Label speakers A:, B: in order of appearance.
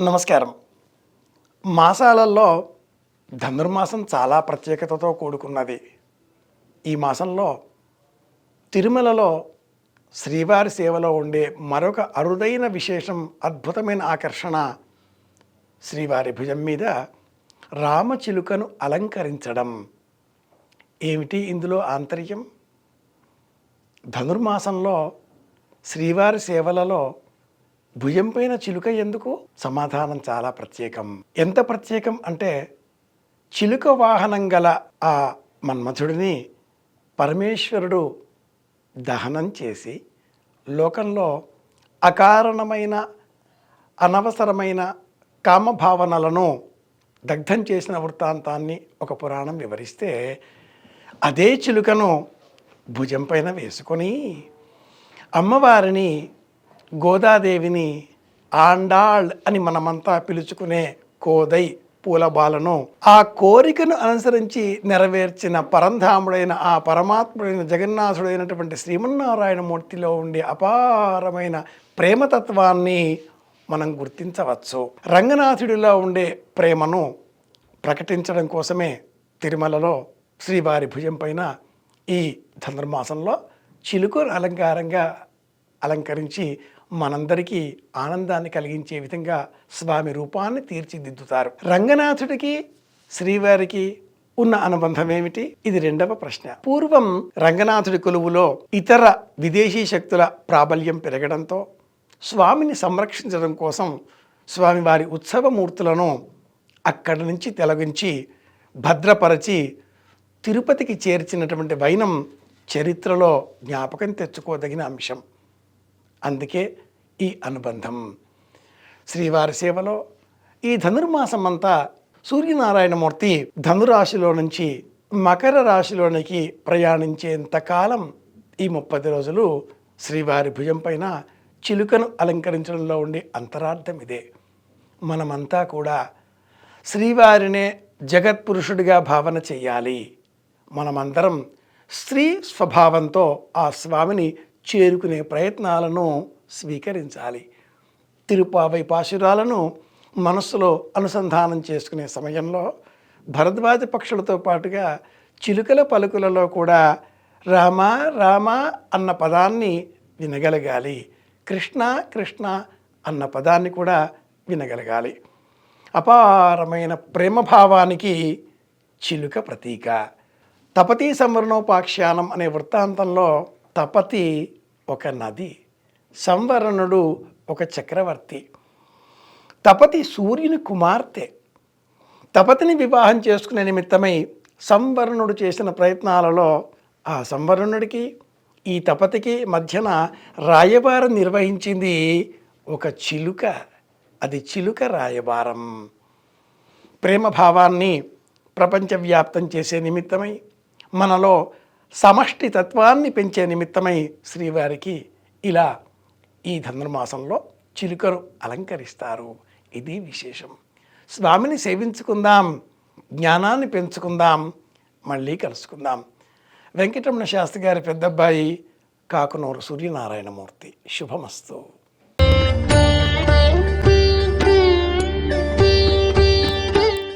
A: నమస్కారం. మాసాలలో ధనుర్మాసం చాలా ప్రత్యేకతతో కూడుకున్నది. ఈ మాసంలో తిరుమలలో శ్రీవారి సేవలో ఉండే మరొక అరుదైన విశేషం, అద్భుతమైన ఆకర్షణ శ్రీవారి భుజం మీద రామచిలుకను అలంకరించడం. ఏమిటి ఇందులో ఆంతర్యం? ధనుర్మాసంలో శ్రీవారి సేవలలో భుజం పైన చిలుక ఎందుకు? సమాధానం చాలా ప్రత్యేకం. ఎంత ప్రత్యేకం అంటే, చిలుక వాహనం గల ఆ మన్మథుడిని పరమేశ్వరుడు దహనం చేసి లోకంలో అకారణమైన అనవసరమైన కామభావనలను దగ్ధం చేసిన వృత్తాంతాన్ని ఒక పురాణం వివరిస్తే, అదే చిలుకను భుజం పైన వేసుకొని అమ్మవారిని గోదాదేవిని ఆండాళ్ అని మనమంతా పిలుచుకునే కోదై పూలబాలను ఆ కోరికను అనుసరించి నెరవేర్చిన పరంధాముడైన ఆ పరమాత్ముడైన జగన్నాథుడైనటువంటి శ్రీమన్నారాయణమూర్తిలో ఉండే అపారమైన ప్రేమతత్వాన్ని మనం గుర్తించవచ్చు. రంగనాథుడిలో ఉండే ప్రేమను ప్రకటించడం కోసమే తిరుమలలో శ్రీవారి భుజం పైన ఈ ధనుర్మాసంలో చిలుకను అలంకారంగా అలంకరించి మనందరికీ ఆనందాన్ని కలిగించే విధంగా స్వామి రూపాన్ని తీర్చిదిద్దుతారు. రంగనాథుడికి శ్రీవారికి ఉన్న అనుబంధం ఏమిటి? ఇది రెండవ ప్రశ్న. పూర్వం రంగనాథుడి కొలువులో ఇతర విదేశీ శక్తుల ప్రాబల్యం పెరగడంతో స్వామిని సంరక్షించడం కోసం స్వామివారి ఉత్సవమూర్తులను అక్కడి నుంచి తొలగించి భద్రపరచి తిరుపతికి చేర్చినటువంటి వైనం చరిత్రలో జ్ఞాపకం తెచ్చుకోదగిన అంశం. అందుకే ఈ అనుబంధం. శ్రీవారి సేవలో ఈ ధనుర్మాసం అంతా సూర్యనారాయణమూర్తి ధనురాశిలో నుంచి మకర రాశిలోనికి ప్రయాణించేంతకాలం ఈ 30 రోజులు శ్రీవారి భుజం పైన చిలుకను అలంకరించడంలో ఉండే అంతరార్థం ఇదే. మనమంతా కూడా శ్రీవారినే జగత్పురుషుడిగా భావన చెయ్యాలి. మనమందరం స్త్రీ స్వభావంతో ఆ స్వామిని చేరుకునే ప్రయత్నాలను స్వీకరించాలి. తిరుపావై పాశురాలను మనస్సులో అనుసంధానం చేసుకునే సమయంలో భరద్వాజ పక్షులతో పాటుగా చిలుకల పలుకులలో కూడా రామ రామ అన్న పదాన్ని వినగలగాలి. కృష్ణ కృష్ణ అన్న పదాన్ని కూడా వినగలగాలి. అపారమైన ప్రేమభావానికి చిలుక ప్రతీక. తపతీ సంవరణోపాఖ్యానం అనే వృత్తాంతంలో తపతి ఒక నది, సంవరణుడు ఒక చక్రవర్తి. తపతి సూర్యుని కుమార్తె. తపతిని వివాహం చేసుకునే నిమిత్తమై సంవరణుడు చేసిన ప్రయత్నాలలో ఆ సంవరణుడికి ఈ తపతికి మధ్యన రాయబారం నిర్వహించింది ఒక చిలుక. అది చిలుక రాయబారం. ప్రేమభావాన్ని ప్రపంచవ్యాప్తం చేసే నిమిత్తమై, మనలో సమష్టి తత్వాన్ని పెంచే నిమిత్తమై శ్రీవారికి ఇలా ఈ ధనుర్మాసంలో చిలుకను అలంకరిస్తారు. ఇది విశేషం. స్వామిని సేవించుకుందాం, జ్ఞానాన్ని పెంచుకుందాం, మళ్ళీ కలుసుకుందాం. వెంకటరమణ శాస్త్రి గారి పెద్దబ్బాయి కాకునూరు సూర్యనారాయణమూర్తి. శుభమస్తు.